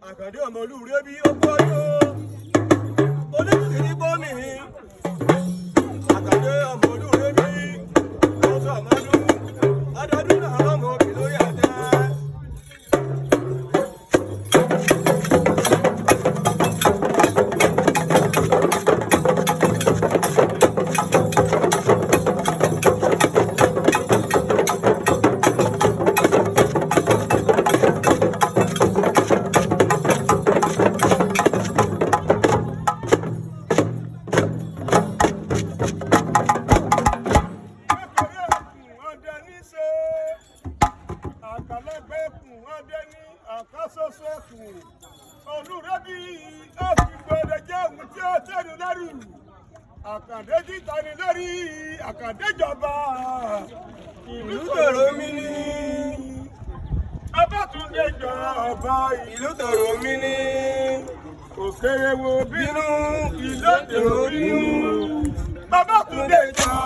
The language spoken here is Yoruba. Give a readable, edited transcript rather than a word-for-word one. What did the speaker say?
àkàndé ọmọ olúre bí ó gbọ́dọ̀ oníkìkì bọ́ mi àkàndé ọmọ olúre bí ó sọ ọmọdún ọdọọdún náà lọ́mọ òbí lórí àtẹ. Àkàndé jíta ni lórí àkàndé jọba ìlú tòrò mi ní. Abátúndé jọba ìlú tòrò mi ní. Òkèrè wo bínú ìlú tòrò bínú. Abátúndé jọba